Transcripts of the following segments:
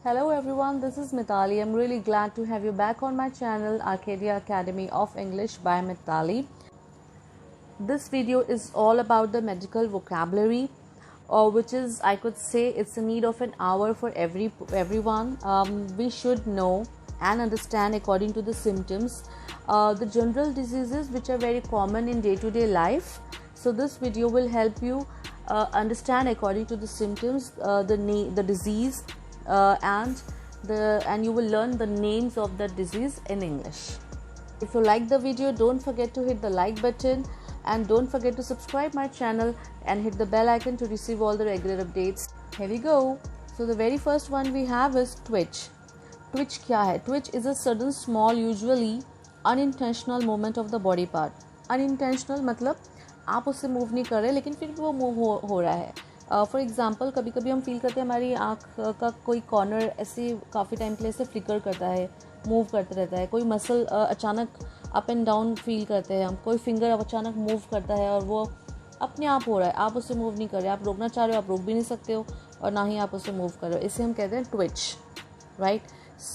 Hello everyone, this is Mitali. I'm really glad to have you back on my channel Arcadia Academy of English by Mitali. This video is all about the medical vocabulary, which is, I could say, it's a need of an hour for everyone. We should know and understand according to the symptoms the general diseases which are very common in day-to-day life. So this video will help you understand according to the symptoms the disease and you will learn the names of the disease in English. If you like the video, don't forget to hit the like button and don't forget to subscribe my channel and hit the bell icon to receive all the regular updates. Here we go. So the very first one we have is twitch. Twitch क्या है? Twitch is a sudden, small, usually unintentional movement of the body part. Unintentional मतलब आप उससे move नहीं कर रहे लेकिन फिर भी वो मूव हो रहा है. फॉर एग्जांपल कभी कभी हम फील करते हैं हमारी आँख का कोई कॉर्नर ऐसे काफ़ी टाइम के लिए ऐसे फ्लिकर करता है, मूव करता रहता है. कोई मसल अचानक अप एंड डाउन फील करते हैं हम. कोई फिंगर अचानक मूव करता है और वो अपने आप हो रहा है, आप उससे मूव नहीं कर रहे. आप रोकना चाह रहे हो, आप रोक भी नहीं सकते हो और ना ही आप उससे मूव कर रहे हो. इसे हम कहते हैं Twitch, right.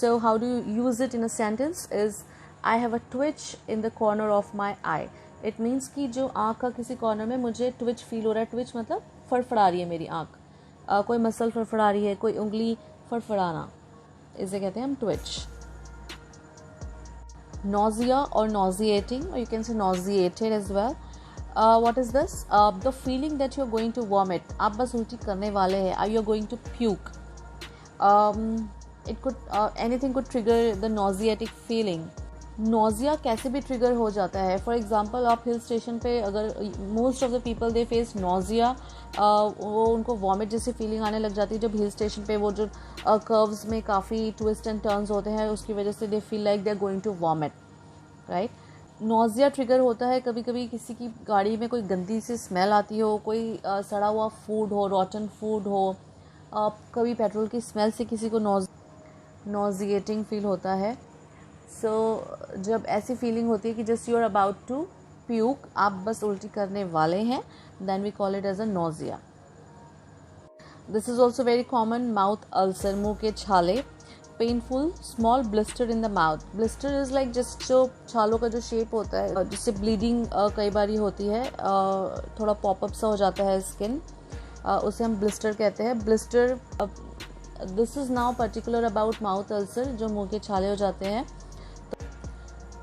So how do you use it in a sentence is I have a Twitch in the corner of my I. It means कि जो आँख का किसी कॉर्नर में मुझे ट्विच फील हो रहा है. ट्विच मतलब फड़फड़ा रही है मेरी आँख, कोई मसल फड़फड़ा रही है, कोई उंगली फड़फड़ाना, इसे कहते हैं हम Twitch. Nausea or nauseating, or you can say nauseated as well. What is this? The feeling that you're going to vomit. आप बस उल्टी करने वाले हैं. Are you going to puke? It could anything could trigger the nauseatic feeling. Nausea कैसे भी trigger हो जाता है. फॉर एग्जांपल आप हिल स्टेशन पे अगर most of the people they face nausea, वो उनको वॉमिट जैसी फीलिंग आने लग जाती है जब हिल स्टेशन पे वो जो कर्व्स में काफ़ी ट्विस्ट एंड टर्न्स होते हैं उसकी वजह से they feel like they are going to vomit, right. Nausea trigger होता है कभी कभी किसी की गाड़ी में कोई गंदी सी स्मेल आती हो, कोई सड़ा हुआ फूड हो, रॉटन फूड हो, कभी पेट्रोल की स्मेल से किसी को नोज़िएटिंग फील होता है. सो जब ऐसी फीलिंग होती है कि just you are about to puke, आप बस उल्टी करने वाले हैं, then we call it as a nausea. This is also very common. Mouth ulcer, मुंह के छाले. Painful small blister in the mouth. Blister is like just जो छालों का जो शेप होता है जिससे ब्लीडिंग कई बारी होती है, थोड़ा पॉपअप सा हो जाता है स्किन, उसे हम ब्लिस्टर कहते हैं. Blister this is now particular about mouth ulcer, जो मुंह के छाले हो जाते हैं.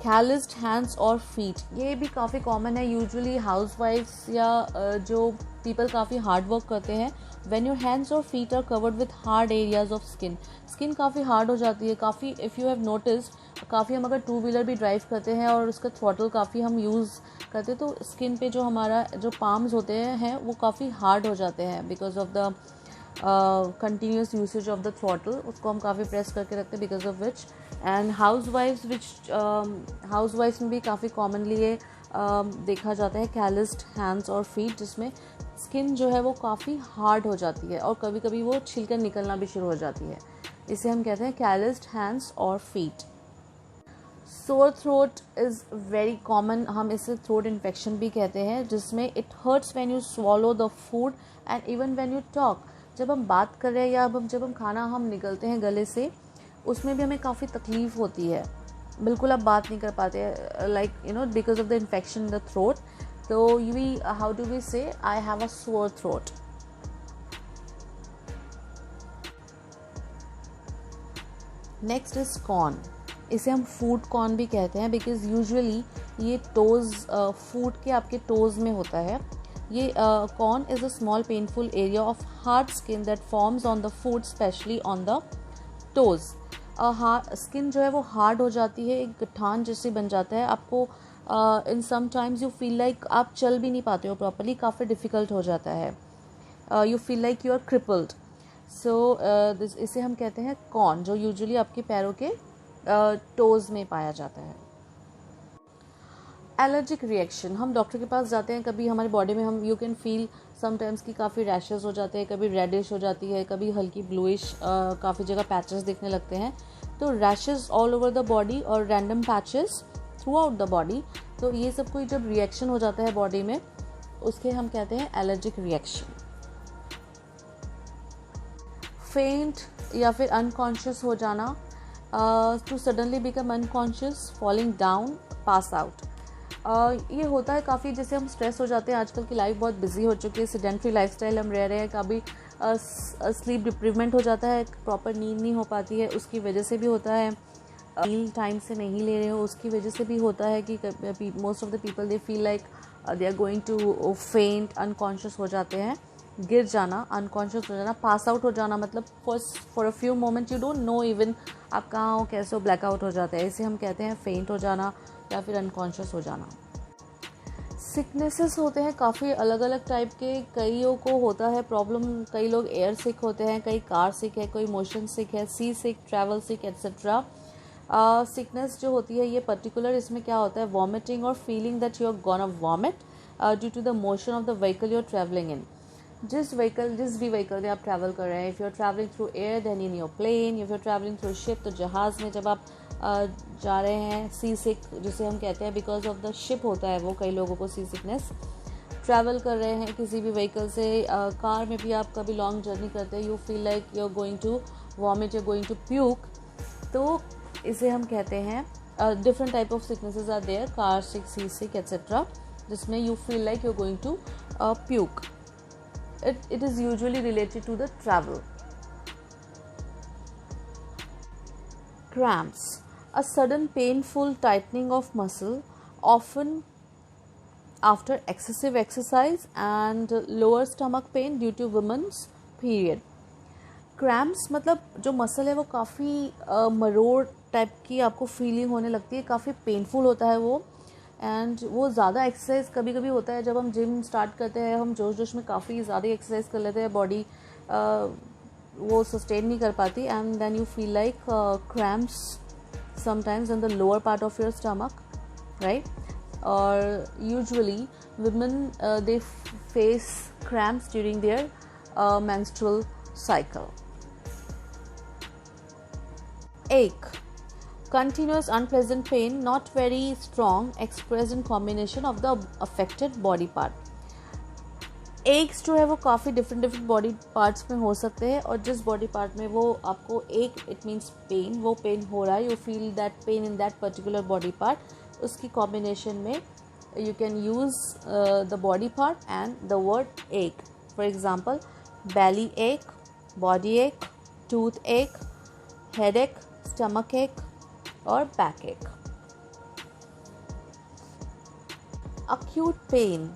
Calloused hands और feet, ये भी काफ़ी कॉमन है. यूजुअली हाउसवाइफ्स या जो पीपल काफ़ी हार्ड वर्क करते हैं, व्हेन योर हैंड्स और feet are covered with hard areas of skin. Skin काफ़ी हार्ड हो जाती है. काफ़ी इफ़ यू हैव नोटिस्ड, काफ़ी हम अगर टू व्हीलर भी ड्राइव करते हैं और उसका थ्रॉटल काफ़ी हम यूज़ करते हैं तो स्किन पे जो हमारा जो पाम्स होते हैं वो काफ़ी हार्ड हो जाते हैं because of the continuous usage of the throttle. उसको हम काफ़ी प्रेस करके रखते हैं बिकॉज ऑफ विच. एंड हाउसवाइफ्स में भी काफ़ी कॉमनली ये देखा जाता है कैलिस्ड हैंड्स और फीट, जिसमें स्किन जो है वो काफ़ी हार्ड हो जाती है और कभी कभी वो छिलकर निकलना भी शुरू हो जाती है. इसे हम कहते हैं कैलिस्ड हैंड्स और feet. Sore throat is very common. हम इसे थ्रोट इन्फेक्शन भी कहते हैं, जिसमें it hurts when you swallow the food and even when you talk. जब हम बात कर रहे हैं या जब हम खाना निगलते हैं गले से, उसमें भी हमें काफ़ी तकलीफ़ होती है. बिल्कुल आप बात नहीं कर पाते, like you know because of the infection in the throat. तो वी हाउ डू वी से I have a sore throat. Next is corn. इसे हम फूड कॉर्न भी कहते हैं बिकॉज यूजुअली ये टोज़ फूड के आपके टोज़ में होता है. ये corn is a small painful area of hard skin that forms on the food, specially on the toes. Skin जो है वो हार्ड हो जाती है, एक गठान जैसे बन जाता है. आपको in some times you feel like आप चल भी नहीं पाते हो प्रॉपरली, काफ़ी डिफ़िकल्ट हो जाता है. You feel like you are crippled. So इसे हम कहते हैं कॉर्न, जो यूजुअली आपके पैरों के टोज़ में पाया जाता है. Allergic reaction. हम डॉक्टर के पास जाते हैं, कभी हमारी बॉडी में हम यू कैन फील समटाइम्स की काफ़ी रैशेस हो जाते हैं, कभी रेडिश हो जाती है, कभी हल्की ब्लूइश, काफ़ी जगह पैचेस दिखने लगते हैं. तो rashes all over the body और random patches throughout the body, तो ये सब कोई जब रिएक्शन हो जाता है बॉडी में, उसके हम कहते हैं एलर्जिक रिएक्शन. फेंट या फिर अनकॉन्शियस हो जाना, to suddenly become unconscious, falling down, pass out. ये होता है काफ़ी, जैसे हम स्ट्रेस हो जाते हैं, आजकल की लाइफ बहुत बिजी हो चुकी है, सेडेंटरी लाइफस्टाइल हम रह रहे हैं, कभी स्लीप डिप्रीवमेंट हो जाता है, प्रॉपर नींद नहीं हो पाती है, उसकी वजह से भी होता है, मील टाइम से नहीं ले रहे हो उसकी वजह से भी होता है कि most of the people they feel like they are going to faint, unconscious हो जाते हैं, गिर जाना, अनकॉन्शियस हो जाना, पास आउट हो जाना, मतलब for a few moment you don't know even आप कहाँ हो, कैसे हो, ब्लैकआउट हो जाता है, इसे हम कहते हैं फेंट हो जाना या फिर अनकॉन्शियस हो जाना। सिकनेसेस होते हैं काफ़ी अलग अलग टाइप के, कईयों को होता है प्रॉब्लम, कई लोग एयर सिक होते हैं, कई कार सिक है, कोई मोशन सिक है, सी सिक, ट्रैवल सिक एट्सेट्रा। सिकनेस जो होती है ये पर्टिकुलर, इसमें क्या होता है, वॉमिटिंग और feeling that you are gonna vomit due to the motion of the vehicle you are travelling in. जिस भी व्हीकल में आप ट्रैवल कर रहे हैं, if you are travelling through air then in your plane, if you are travelling through ship, तो जहाज़ में जब आप जा रहे हैं, सी सिक जिसे हम कहते हैं बिकॉज ऑफ द शिप होता है वो, कई लोगों को सी सिकनेस। ट्रैवल कर रहे हैं किसी भी व्हीकल से, कार में भी आप कभी लॉन्ग जर्नी करते हैं, you feel like you are going to vomit, you are going to puke, तो इसे हम कहते हैं different type of sicknesses are there, car sick, sea sick etcetera, जिसमें you feel like you are going to puke. It is usually related to the travel. Cramps, a sudden painful tightening of muscle, often after excessive exercise, and lower stomach pain due to women's period. Cramps मतलब जो muscle है वो काफ़ी मरोड़ type की आपको feeling होने लगती है, काफ़ी पेनफुल होता है वो, एंड वो ज़्यादा एक्सरसाइज कभी कभी होता है जब हम जिम स्टार्ट करते हैं, हम जोश में काफ़ी ज़्यादा एक्सरसाइज कर लेते हैं, बॉडी वो सस्टेन नहीं कर पाती, and then you feel like cramps sometimes in the lower part of your stomach, right. और usually women they face cramps during their menstrual cycle. Ache, continuous unpleasant pain, not very strong, expressed in combination of the affected body part. X जो है वो काफ़ी different body parts में हो सकते हैं, और जिस बॉडी पार्ट में वो आपको एक, इट मीन्स पेन, वो पेन हो रहा है, you feel that pain in that particular body part, उसकी कॉम्बिनेशन में you can use the body part and the word ache. For example, belly ache, body ache, tooth ache, headache, stomach ache or back ache. Acute pain,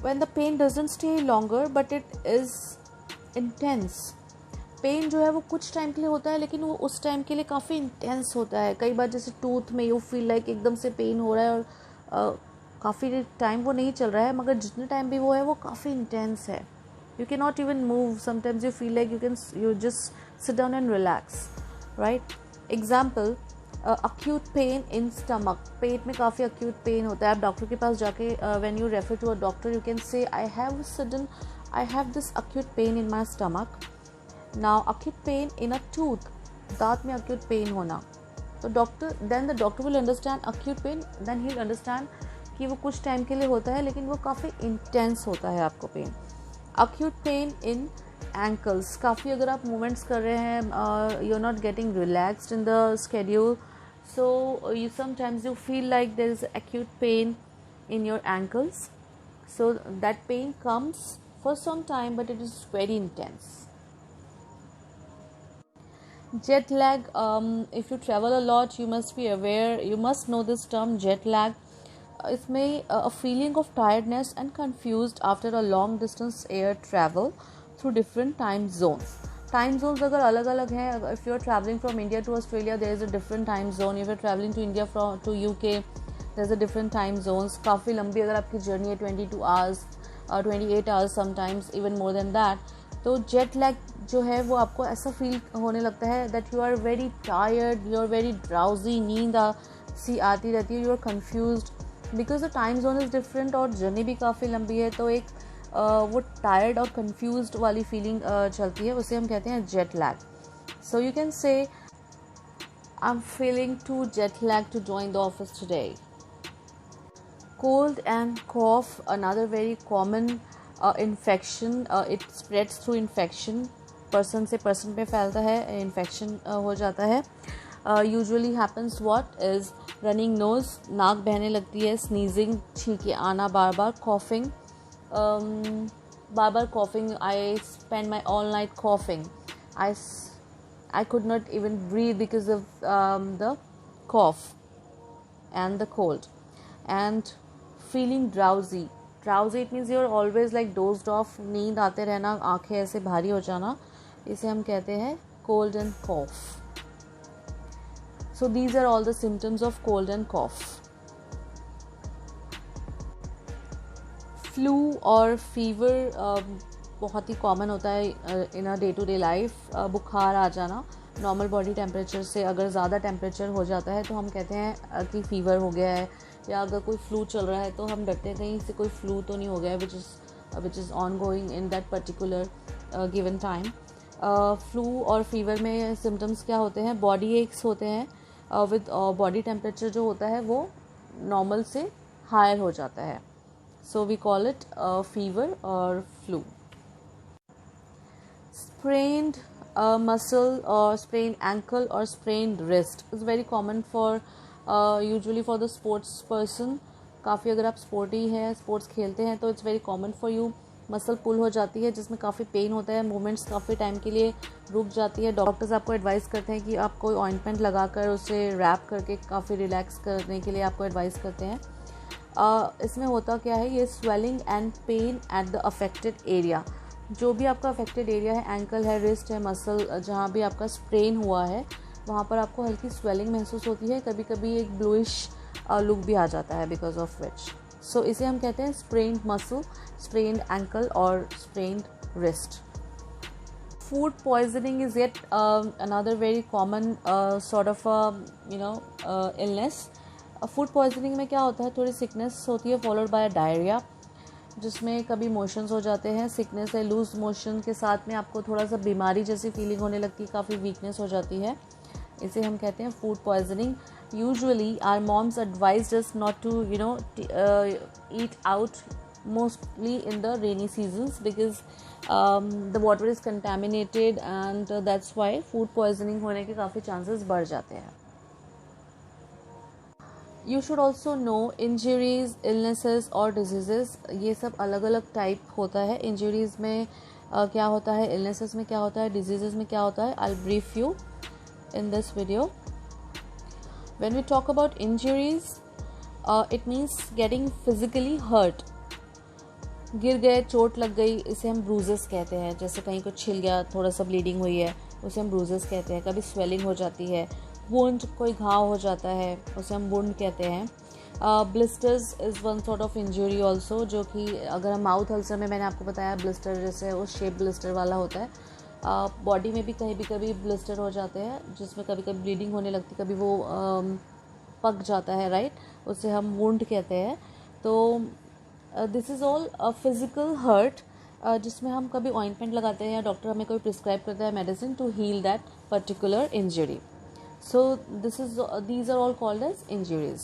when the pain doesn't stay longer but it is intense. Pain जो है वो कुछ time के लिए होता है, लेकिन वो उस टाइम के लिए काफ़ी इंटेंस होता है। कई बार जैसे टूथ में यू फील लाइक एकदम से पेन हो रहा है और काफ़ी टाइम वो नहीं चल रहा है, मगर जितने टाइम भी वो है वो काफ़ी इंटेंस है, you can not even move, sometimes you feel like you just sit down and relax, right. Example, acute pain in stomach, पेट में काफ़ी अक्यूट पेन होता है, आप डॉक्टर के पास जाके when you refer to a doctor you can say I have this acute pain in my stomach. Now acute pain in a tooth, दांत में अक्यूट पेन होना, तो then the doctor will understand acute pain, then he will understand कि वो कुछ time के लिए होता है लेकिन वो काफ़ी इंटेंस होता है आपको pain. Acute pain in ankles, काफ़ी अगर आप मूवमेंट्स कर रहे हैं, you are not getting relaxed in the schedule, so you sometimes you feel like there is acute pain in your ankles, so that pain comes for some time but it is very intense. jet lag, if you travel a lot you must be aware, you must know this term jet lag. इसमें a feeling of tiredness and confused after a long distance air travel through different time zones. Time zones अगर अलग अलग हैं, if you are traveling from India to Australia there is a different time zone, if you are traveling to India to UK there is a different time zones. काफ़ी लंबी अगर आपकी journey है 22 hours 28 hours sometimes even more than that, तो jet lag जो है वो आपको ऐसा फील होने लगता है that you are very tired, you are very drowsy, नींद सी आती रहती है, you are confused because the time zone is different और जर्नी भी काफ़ी लंबी है, तो एक वो टायर्ड और कन्फ्यूज्ड वाली फीलिंग चलती है, उसे हम कहते हैं jet lag. So you can say I am feeling too jet lag to join the office today. Cold and cough, another very common infection. It spreads through infection person से person पे फैलता है, इन्फेक्शन हो जाता है. Usually happens what is running nose, नाक बहने लगती है, स्नीजिंग छींके आना बार बार, कॉफिंग बार बार coughing. I spend my all night coughing. I could not even breathe because of the cough and the cold. And feeling drowsy. Drowsy it means you're always like dozed off, नींद आते रहना, आंखें ऐसे भारी हो जाना, इसे हम कहते हैं cold and cough. So these are all the symptoms of cold and cough. Flu और fever बहुत ही कॉमन होता है in a day to day life. बुखार आ जाना नॉर्मल बॉडी टेम्परेचर से अगर ज़्यादा टेम्परेचर हो जाता है तो हम कहते हैं कि फ़ीवर हो गया है. या अगर कोई फ्लू चल रहा है तो हम डरते हैं कहीं से कोई फ्लू तो नहीं हो गया है which is on going in that particular given time. Flu और फीवर में सिम्टम्स क्या होते हैं? बॉडी एक्स होते हैं विद बॉडी टेम्परेचर जो होता है वो नॉर्मल से हायर हो जाता है. So we call it fever और flu. Sprained muscle or sprained ankle or sprained wrist is very common for usually for the sports person. काफ़ी अगर आप स्पोर्टी हैं, स्पोर्ट्स खेलते हैं तो it's very common for you. Muscle pull हो जाती है जिसमें काफ़ी पेन होता है, मूवमेंट्स काफ़ी टाइम के लिए रुक जाती है. डॉक्टर्स आपको एडवाइस करते हैं कि आप कोई ऑइंटमेंट लगाकर उसे रैप करके काफ़ी रिलैक्स करने के लिए आपको एडवाइस करते हैं. इसमें होता क्या है, ये swelling and pen at the affected area. जो भी आपका अफेक्टेड एरिया है, एंकल है, रिस्ट है, मसल, जहाँ भी आपका स्प्रेन हुआ है वहाँ पर आपको हल्की स्वेलिंग महसूस होती है. कभी कभी एक ब्लूइश लुक भी आ जाता है बिकॉज ऑफ विच. सो इसे हम कहते हैं स्प्रेन्ड मसल, स्प्रेन्ड एंकल और sprained wrist. Food poisoning is yet another very common sort of illness. Food poisoning में क्या होता है, थोड़ी सिकनेस होती है फॉलोड बाय डायरिया, जिसमें कभी मोशंस हो जाते हैं. सिकनेस है, लूज मोशन के साथ में आपको थोड़ा सा बीमारी जैसी फीलिंग होने लगती है, काफ़ी वीकनेस हो जाती है. इसे हम कहते हैं food poisoning. Usually our moms advised us not to eat out mostly in the rainy seasons because the water is contaminated and that's why food poisoning होने के काफ़ी चांसेस बढ़ जाते हैं. You should also know injuries, illnesses और diseases, ये सब अलग अलग टाइप होता है. इंजरीज़ में क्या होता है, इलनेसेस में क्या होता है, डिजीज़ में क्या होता है. I will brief you in this video. When we talk about injuries, it means getting physically hurt. गिर गए, चोट लग गई, इसे हम ब्रूजेस कहते हैं. जैसे कहीं कुछ छिल गया, थोड़ा सा ब्लीडिंग हुई है, उसे हम ब्रूजेस कहते हैं. कभी स्वेलिंग हो जाती है, वुंड, कोई घाव हो जाता है, उसे हम वुंड कहते हैं. Blisters is one sort of injury also, जो कि अगर हम माउथ अल्सर में, मैंने आपको बताया ब्लिस्टर जैसे उस शेप ब्लिस्टर वाला होता है. बॉडी में भी कभी ब्लिस्टर हो जाते हैं जिसमें कभी कभी ब्लीडिंग होने लगती है, कभी वो पक जाता है, राइट, उसे हम वुंड कहते हैं. तो this is all physical hurt जिसमें हम कभी ऑइंटमेंट लगाते हैं या डॉक्टर हमें कोई प्रिस्क्राइब करता है medicine to heal that particular injury. So these are all called as injuries.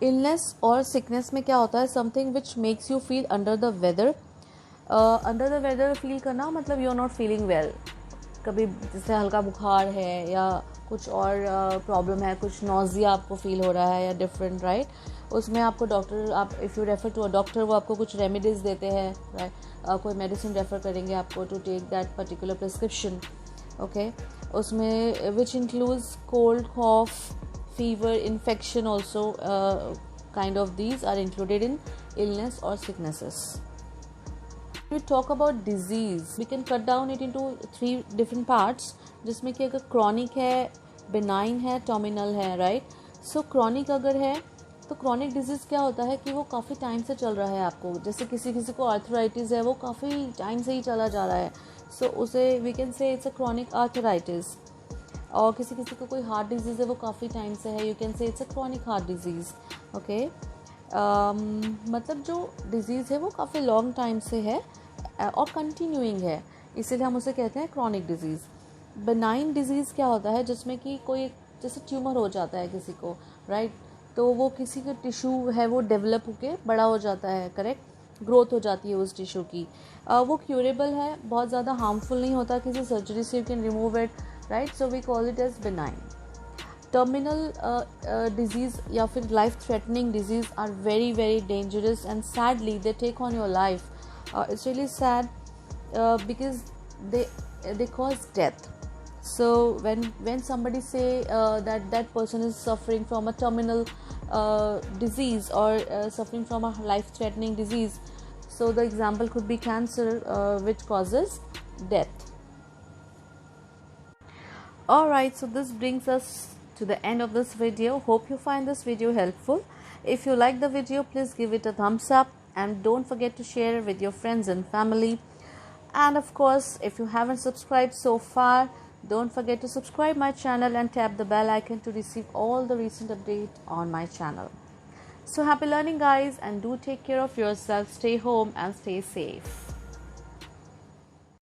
Illness और sickness में क्या होता है, something which makes you feel under the weather. Under the weather feel करना मतलब you are not feeling well. कभी जैसे हल्का बुखार है या कुछ और प्रॉब्लम है, कुछ नोज़िया आपको फील हो रहा है या डिफरेंट, राइट. उसमें आपको डॉक्टर, आप if you refer to a doctor, वो आपको कुछ रेमेडीज़ देते हैं, राइट. कोई मेडिसिन रेफ़र करेंगे आपको to take that particular prescription. Okay, उसमें which includes cold, cough, fever, infection also, kind of these are included in illness और sicknesses. We talk about disease, we can cut down it into 3 different parts, जिसमें कि अगर chronic है, benign है, terminal है, right. सो chronic अगर है तो क्रॉनिक डिजीज़ क्या होता है कि वो काफ़ी टाइम से चल रहा है आपको. जैसे किसी को आर्थराइटिस है, वो काफ़ी टाइम से ही चला जा रहा है, सो उसे we can say it's a chronic arthritis. और किसी को कोई हार्ट डिजीज़ है, वो काफ़ी टाइम से है, you can say it's a chronic heart disease. Okay, मतलब जो डिजीज़ है वो काफ़ी लॉन्ग टाइम से है और कंटिन्यूइंग है, इसीलिए हम उसे कहते हैं क्रॉनिक डिजीज़. बेनाइन डिजीज़ क्या होता है, जिसमें कि कोई जैसे ट्यूमर हो जाता है किसी को, राइट, तो वो किसी का टिश्यू है वो डेवलप होके बड़ा हो जाता है, करेक्ट, ग्रोथ हो जाती है उस टिश्यू की, वो क्यूरेबल है, बहुत ज़्यादा हार्मफुल नहीं होता किसी सर्जरी से, you can remove it, right. So we call it as benign. Terminal disease या फिर life threatening disease are very very dangerous and sadly they take on your life. It's really sad because they cause death. So when somebody say that person is suffering from a terminal disease or suffering from a life-threatening disease, so the example could be cancer, which causes death. Alright, so this brings us to the end of this video. Hope you find this video helpful. If you like the video, please give it a thumbs up and don't forget to share it with your friends and family. And of course, if you haven't subscribed so far, don't forget to subscribe my channel and tap the bell icon to receive all the recent updates on my channel. So happy learning guys, and do take care of yourself. Stay home and stay safe.